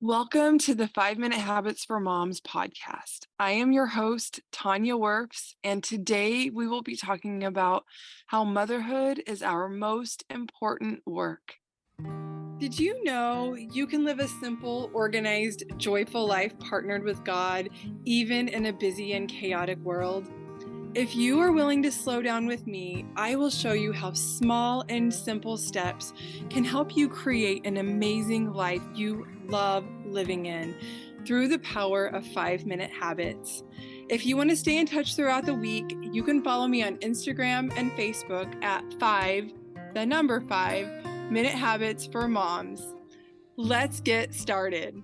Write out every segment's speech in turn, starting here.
Welcome to the 5 Minute Habits for Moms podcast. I am your host, Tanya Werfs, and today we will be talking about how motherhood is our most important work. Did you know you can live a simple, organized, joyful life partnered with God, even in a busy and chaotic world? If you are willing to slow down with me, I will show you how small and simple steps can help you create an amazing life you love living in through the power of 5 minute habits. If you want to stay in touch throughout the week, you can follow me on Instagram and Facebook at 5 minute habits for moms. Let's get started.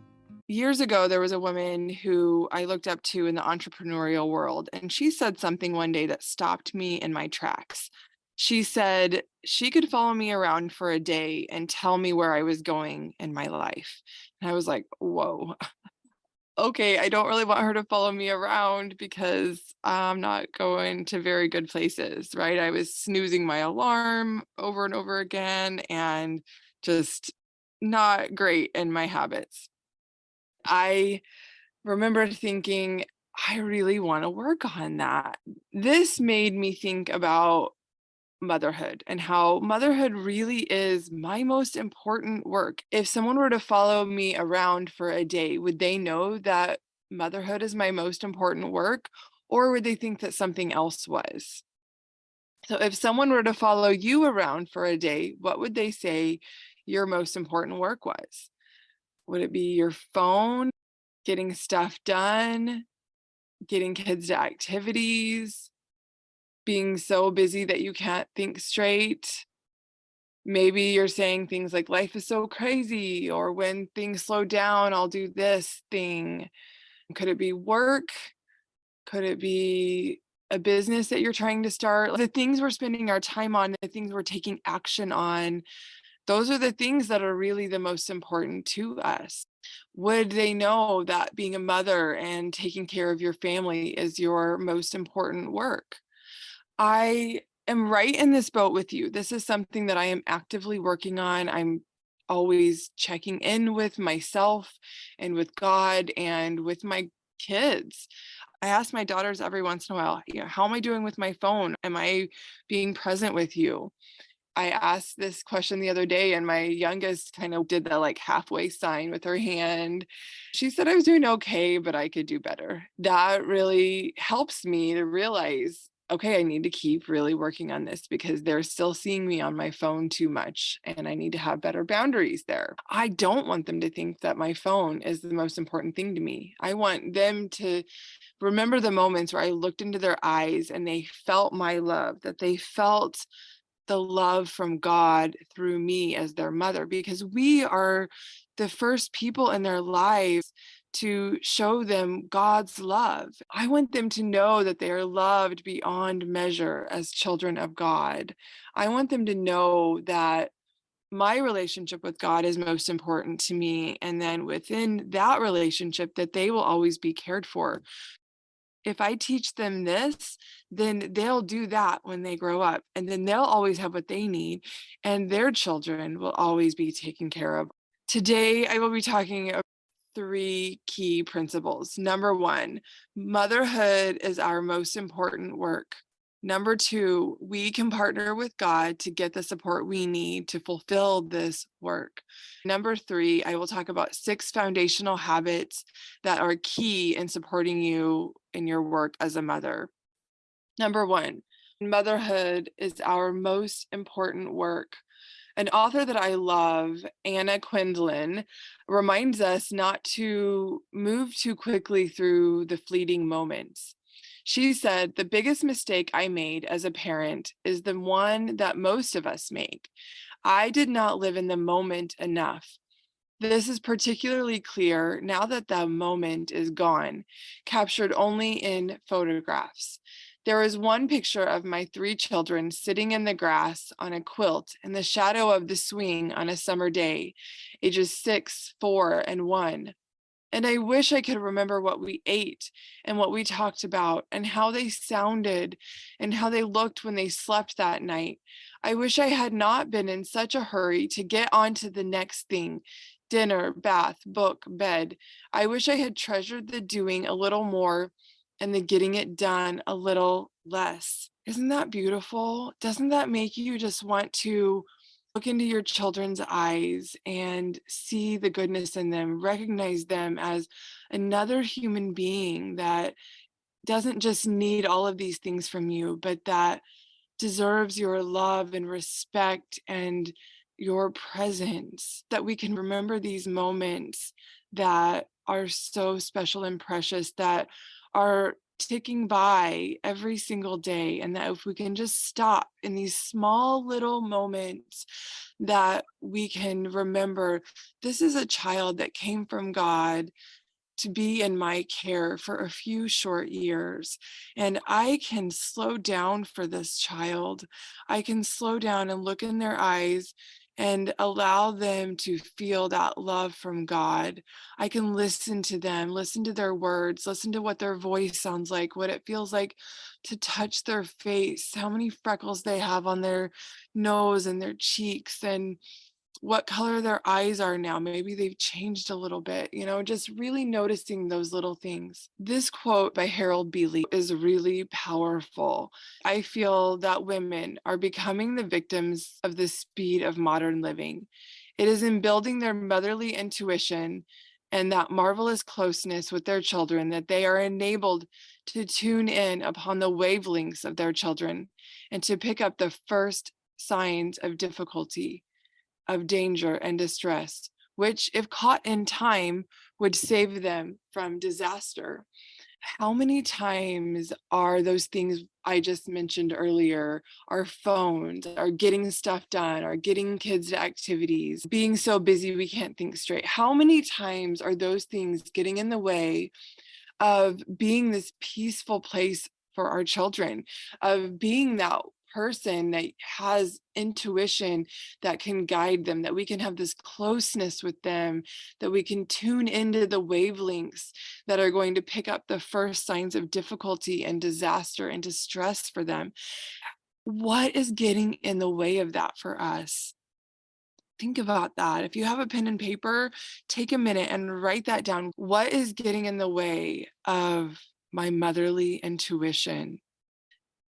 Years ago, there was a woman who I looked up to in the entrepreneurial world, and she said something one day that stopped me in my tracks. She said she could follow me around for a day and tell me where I was going in my life. And I was like, whoa, okay, I don't really want her to follow me around because I'm not going to very good places, right? I was snoozing my alarm over and over again and just not great in my habits. I remember thinking, I really want to work on that. This made me think about motherhood and how motherhood really is my most important work. If someone were to follow me around for a day, would they know that motherhood is my most important work, or would they think that something else was? So if someone were to follow you around for a day, what would they say your most important work was? Would it be your phone, getting stuff done, getting kids to activities, being so busy that you can't think straight? Maybe you're saying things like, life is so crazy, or when things slow down, I'll do this thing. Could it be work? Could it be a business that you're trying to start? The things we're spending our time on, the things we're taking action on, those are the things that are really the most important to us. Would they know that being a mother and taking care of your family is your most important work? I am right in this boat with you. This is something that I am actively working on. I'm always checking in with myself and with God and with my kids. I ask my daughters every once in a while, how am I doing with my phone? Am I being present with you? I asked this question the other day, and my youngest kind of did the like halfway sign with her hand. She said I was doing okay, but I could do better. That really helps me to realize, okay, I need to keep really working on this because they're still seeing me on my phone too much, and I need to have better boundaries there. I don't want them to think that my phone is the most important thing to me. I want them to remember the moments where I looked into their eyes and they felt my love, that they felt the love from God through me as their mother, because we are the first people in their lives to show them God's love. I want them to know that they are loved beyond measure as children of God. I want them to know that my relationship with God is most important to me. And then within that relationship, that they will always be cared for. If I teach them this, then they'll do that when they grow up, and then they'll always have what they need, and their children will always be taken care of. Today, I will be talking about 3 key principles. Number 1, motherhood is our most important work. Number 2, we can partner with God to get the support we need to fulfill this work. Number 3, I will talk about 6 foundational habits that are key in supporting you in your work as a mother. Number 1, motherhood is our most important work. An author that I love, Anna Quindlen, reminds us not to move too quickly through the fleeting moments. She said, the biggest mistake I made as a parent is the one that most of us make. I did not live in the moment enough. This is particularly clear now that the moment is gone, captured only in photographs. There is one picture of my 3 children sitting in the grass on a quilt in the shadow of the swing on a summer day, ages 6, 4, and 1. And I wish I could remember what we ate and what we talked about and how they sounded and how they looked when they slept that night. I wish I had not been in such a hurry to get on to the next thing, dinner, bath, book, bed. I wish I had treasured the doing a little more and the getting it done a little less. Isn't that beautiful? Doesn't that make you just want to look into your children's eyes and see the goodness in them, recognize them as another human being that doesn't just need all of these things from you, but that deserves your love and respect and your presence, that we can remember these moments that are so special and precious, that are ticking by every single day, and that if we can just stop in these small little moments, that we can remember this is a child that came from God to be in my care for a few short years. And I can slow down for this child. I can slow down and look in their eyes and allow them to feel that love from God. I can listen to them, listen to their words, listen to what their voice sounds like, what it feels like to touch their face, how many freckles they have on their nose and their cheeks, and what color their eyes are now. Maybe they've changed a little bit, just really noticing those little things. This quote by Harold Bealey is really powerful. I feel that women are becoming the victims of the speed of modern living. It is in building their motherly intuition and that marvelous closeness with their children that they are enabled to tune in upon the wavelengths of their children and to pick up the first signs of difficulty, of danger and distress, which, if caught in time, would save them from disaster. How many times are those things I just mentioned earlier, our phones, our getting stuff done, our getting kids to activities, being so busy we can't think straight? How many times are those things getting in the way of being this peaceful place for our children, of being that person that has intuition that can guide them, that we can have this closeness with them, that we can tune into the wavelengths that are going to pick up the first signs of difficulty and disaster and distress for them? What is getting in the way of that for us? Think about that. If you have a pen and paper, take a minute and write that down. What is getting in the way of my motherly intuition?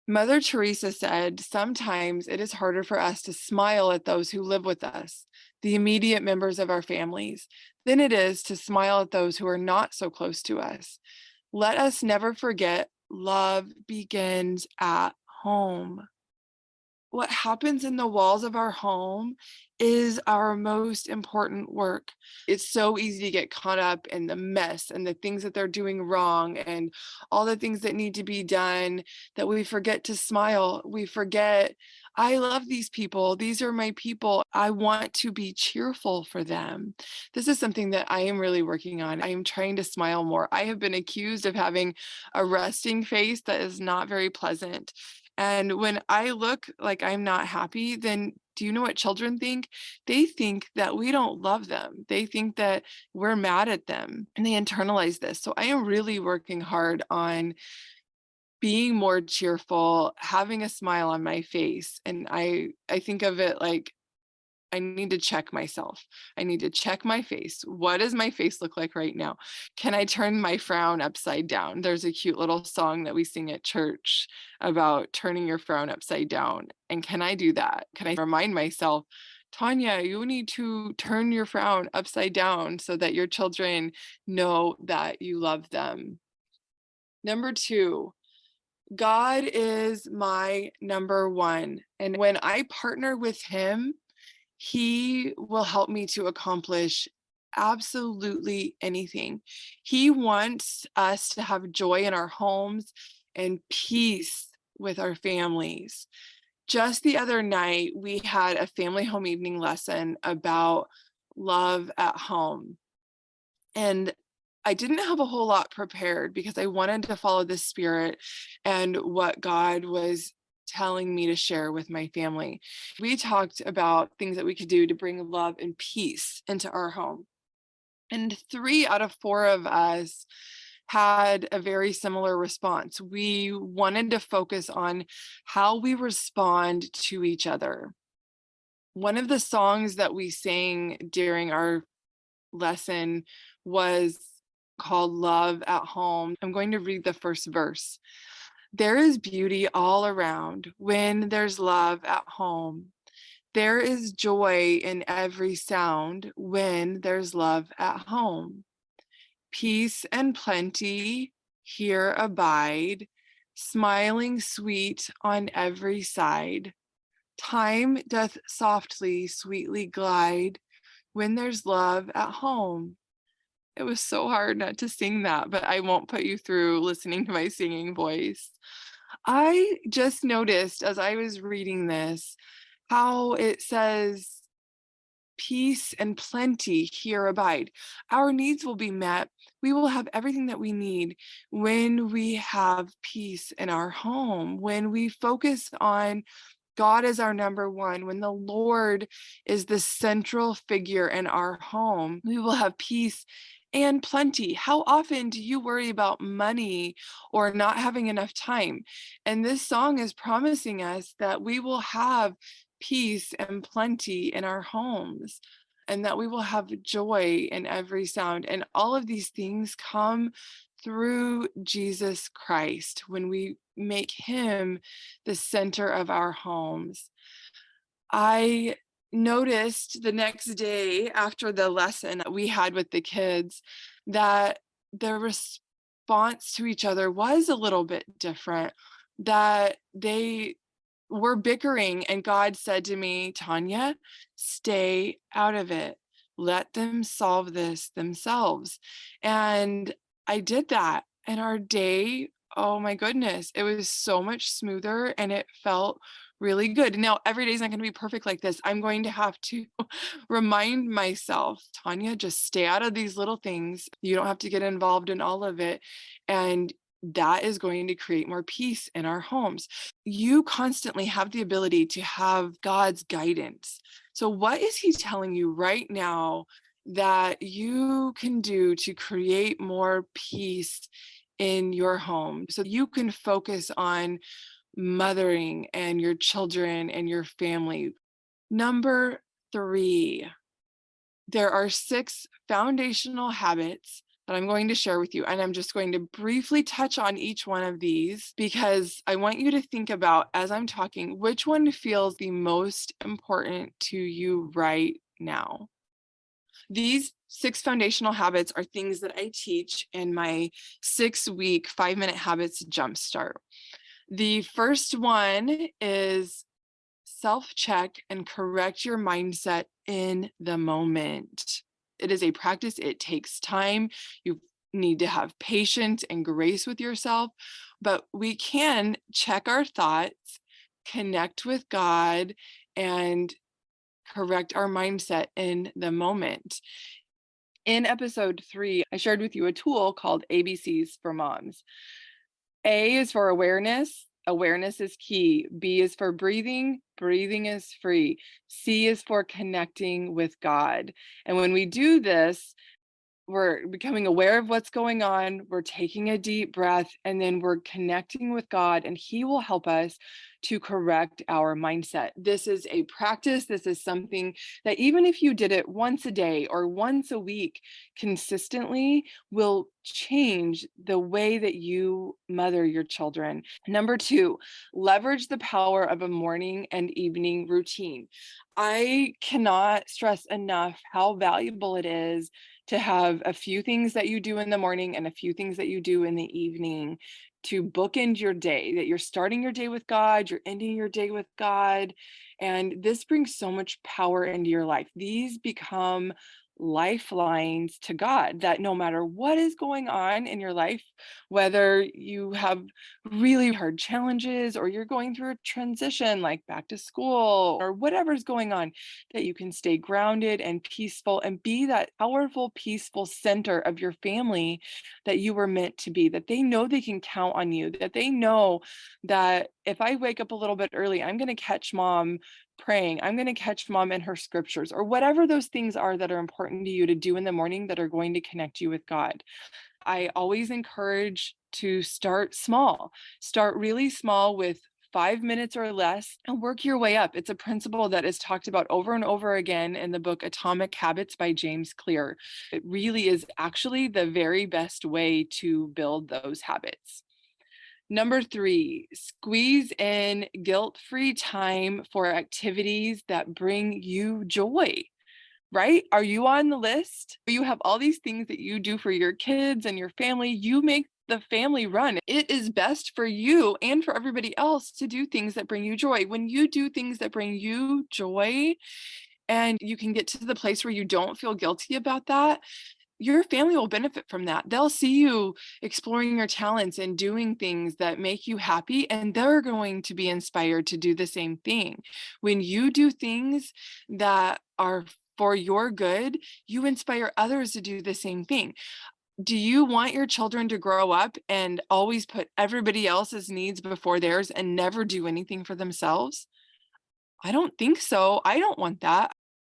Mother Teresa said, sometimes it is harder for us to smile at those who live with us, the immediate members of our families, than it is to smile at those who are not so close to us. Let us never forget love begins at home. What happens in the walls of our home is our most important work. It's so easy to get caught up in the mess and the things that they're doing wrong and all the things that need to be done, that we forget to smile. We forget, I love these people. These are my people. I want to be cheerful for them. This is something that I am really working on. I am trying to smile more. I have been accused of having a resting face that is not very pleasant. And when I look like I'm not happy, then do you know what children think? They think that we don't love them. They think that we're mad at them, and they internalize this. So I am really working hard on being more cheerful, having a smile on my face. And I think of it like I need to check myself. I need to check my face. What does my face look like right now? Can I turn my frown upside down? There's a cute little song that we sing at church about turning your frown upside down. And can I do that? Can I remind myself, Tanya, you need to turn your frown upside down so that your children know that you love them? Number two, God is my number one. And when I partner with Him, He will help me to accomplish absolutely anything. He wants us to have joy in our homes and peace with our families. Just the other night, we had a family home evening lesson about love at home. And I didn't have a whole lot prepared because I wanted to follow the spirit and what God was telling me to share with my family. We talked about things that we could do to bring love and peace into our home. And 3 out of 4 of us had a very similar response. We wanted to focus on how we respond to each other. One of the songs that we sang during our lesson was called Love at Home. I'm going to read the first verse. There is beauty all around when there's love at home. There is joy in every sound when there's love at home. Peace and plenty here abide, smiling sweet on every side. Time doth softly, sweetly glide when there's love at home. It was so hard not to sing that, but I won't put you through listening to my singing voice. I just noticed as I was reading this how it says, peace and plenty here abide. Our needs will be met. We will have everything that we need when we have peace in our home, when we focus on God as our number one, when the Lord is the central figure in our home, we will have peace and plenty. How often do you worry about money or not having enough time? And this song is promising us that we will have peace and plenty in our homes, and that we will have joy in every sound. And all of these things come through Jesus Christ when we make him the center of our homes. I noticed the next day after the lesson that we had with the kids that their response to each other was a little bit different, that they were bickering, and God said to me, Tanya, stay out of it. Let them solve this themselves. And I did that. And our day, oh my goodness, it was so much smoother and it felt really good. Now, every day is not going to be perfect like this. I'm going to have to remind myself, Tanya, just stay out of these little things. You don't have to get involved in all of it. And that is going to create more peace in our homes. You constantly have the ability to have God's guidance. So, what is He telling you right now that you can do to create more peace in your home so you can focus on mothering and your children and your family? Number 3, there are 6 foundational habits that I'm going to share with you. And I'm just going to briefly touch on each one of these because I want you to think about, as I'm talking, which one feels the most important to you right now. These 6 foundational habits are things that I teach in my 6-week 5-minute habits jumpstart. The first one is self-check and correct your mindset in the moment. It is a practice. It takes time. You need to have patience and grace with yourself, but we can check our thoughts, connect with God, and correct our mindset in the moment. In episode 3, I shared with you a tool called ABCs for Moms. A is for awareness. Awareness is key. B is for breathing. Breathing is free. C is for connecting with God. And when we do this, we're becoming aware of what's going on, we're taking a deep breath, and then we're connecting with God, and He will help us to correct our mindset. This is a practice. This is something that even if you did it once a day or once a week consistently, will change the way that you mother your children. Number 2, leverage the power of a morning and evening routine. I cannot stress enough how valuable it is to have a few things that you do in the morning and a few things that you do in the evening to bookend your day, that you're starting your day with God, you're ending your day with God. And this brings so much power into your life. These become lifelines to God, that no matter what is going on in your life, whether you have really hard challenges or you're going through a transition like back to school or whatever's going on, that you can stay grounded and peaceful and be that powerful, peaceful center of your family that you were meant to be, that they know they can count on you, that they know that if I wake up a little bit early, I'm going to catch mom praying, I'm going to catch mom in her scriptures, or whatever those things are that are important to you to do in the morning that are going to connect you with God. I always encourage to start small. Start really small with 5 minutes or less and work your way up. It's a principle that is talked about over and over again in the book Atomic Habits by James Clear. It really is actually the very best way to build those habits. Number 3, squeeze in guilt-free time for activities that bring you joy. Right? Are you on the list? You have all these things that you do for your kids and your family. You make the family run. It is best for you and for everybody else to do things that bring you joy. When you do things that bring you joy and you can get to the place where you don't feel guilty about that, your family will benefit from that. They'll see you exploring your talents and doing things that make you happy, and they're going to be inspired to do the same thing. When you do things that are for your good, you inspire others to do the same thing. Do you want your children to grow up and always put everybody else's needs before theirs and never do anything for themselves? I don't think so. I don't want that.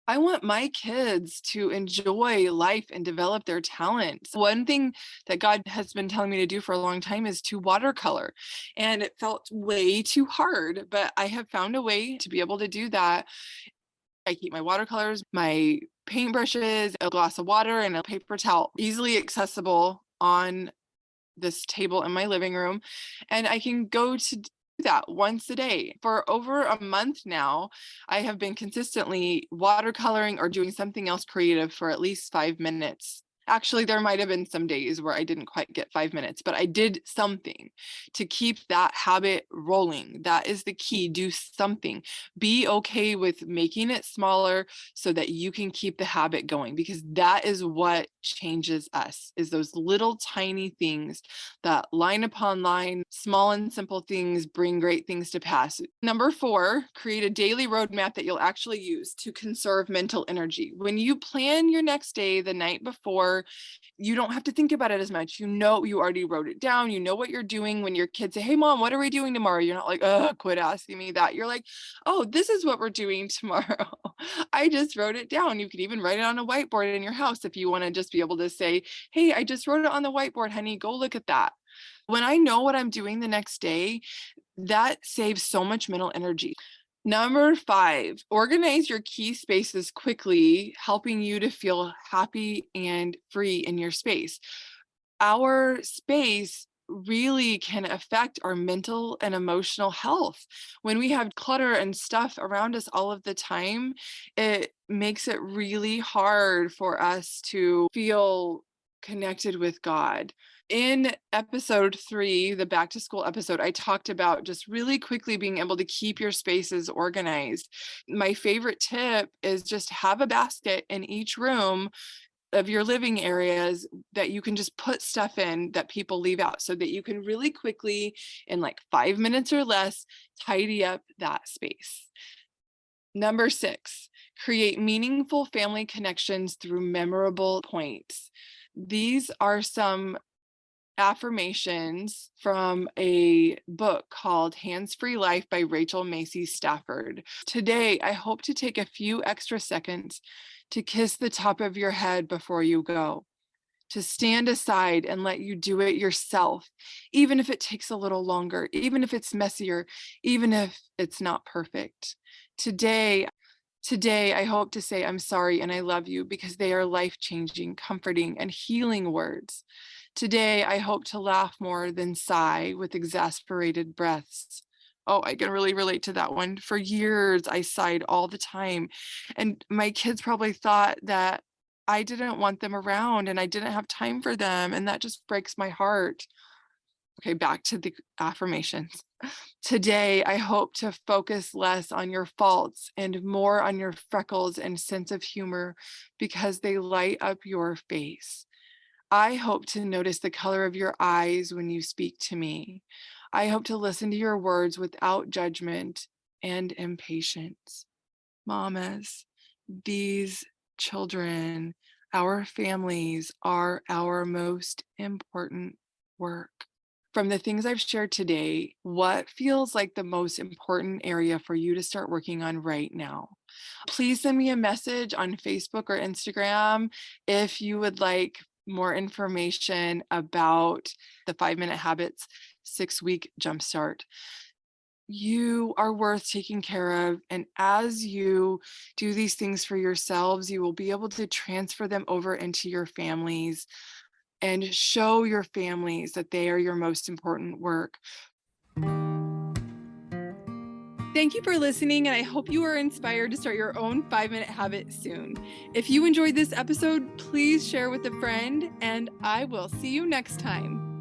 I want my kids to enjoy life and develop their talents. One thing that God has been telling me to do for a long time is to watercolor. And it felt way too hard, but I have found a way to be able to do that. I keep my watercolors, my paintbrushes, a glass of water, and a paper towel easily accessible on this table in my living room, and I can go to do that once a day. For over a month now, I have been consistently watercoloring or doing something else creative for at least 5 minutes. Actually, there might have been some days where I didn't quite get 5 minutes, but I did something to keep that habit rolling. That is the key. Do something. Be okay with making it smaller so that you can keep the habit going, because that is what changes us, is those little tiny things that line upon line, small and simple things bring great things to pass. Number 4, create a daily roadmap that you'll actually use to conserve mental energy. When you plan your next day the night before, you don't have to think about it as much. You know, you already wrote it down. You know what you're doing. When your kids say, "Hey, mom, what are we doing tomorrow?" You're not like, "Oh, quit asking me that." You're like, "Oh, this is what we're doing tomorrow." I just wrote it down. You could even write it on a whiteboard in your house if you want to just be able to say, "Hey, I just wrote it on the whiteboard, honey. Go look at that." When I know what I'm doing the next day, that saves so much mental energy. Number 5, organize your key spaces quickly, helping you to feel happy and free in your space. Our space really can affect our mental and emotional health. When we have clutter and stuff around us all of the time, it makes it really hard for us to feel connected with God. In episode 3, the back to school episode, I talked about just really quickly being able to keep your spaces organized. My favorite tip is just have a basket in each room of your living areas that you can just put stuff in that people leave out, so that you can really quickly, in like 5 minutes or less, tidy up that space. Number 6, create meaningful family connections through memorable points. These are some affirmations from a book called Hands-Free Life by Rachel Macy Stafford. Today, I hope to take a few extra seconds to kiss the top of your head before you go, to stand aside and let you do it yourself, even if it takes a little longer, even if it's messier, even if it's not perfect. Today, I hope to say I'm sorry and I love you, because they are life-changing, comforting, and healing words. Today, I hope to laugh more than sigh with exasperated breaths. Oh, I can really relate to that one. For years, I sighed all the time. And my kids probably thought that I didn't want them around and I didn't have time for them. And that just breaks my heart. Okay, back to the affirmations. Today, I hope to focus less on your faults and more on your freckles and sense of humor, because they light up your face. I hope to notice the color of your eyes when you speak to me. I hope to listen to your words without judgment and impatience. Mamas, these children, our families are our most important work. From the things I've shared today, what feels like the most important area for you to start working on right now? Please send me a message on Facebook or Instagram if you would like more information about the 5 Minute Habits 6-week jumpstart. you are worth taking care of. And as you do these things for yourselves, you will be able to transfer them over into your families and show your families that they are your most important work. Thank you for listening, and I hope you are inspired to start your own 5-minute habit soon. If you enjoyed this episode, please share with a friend, and I will see you next time.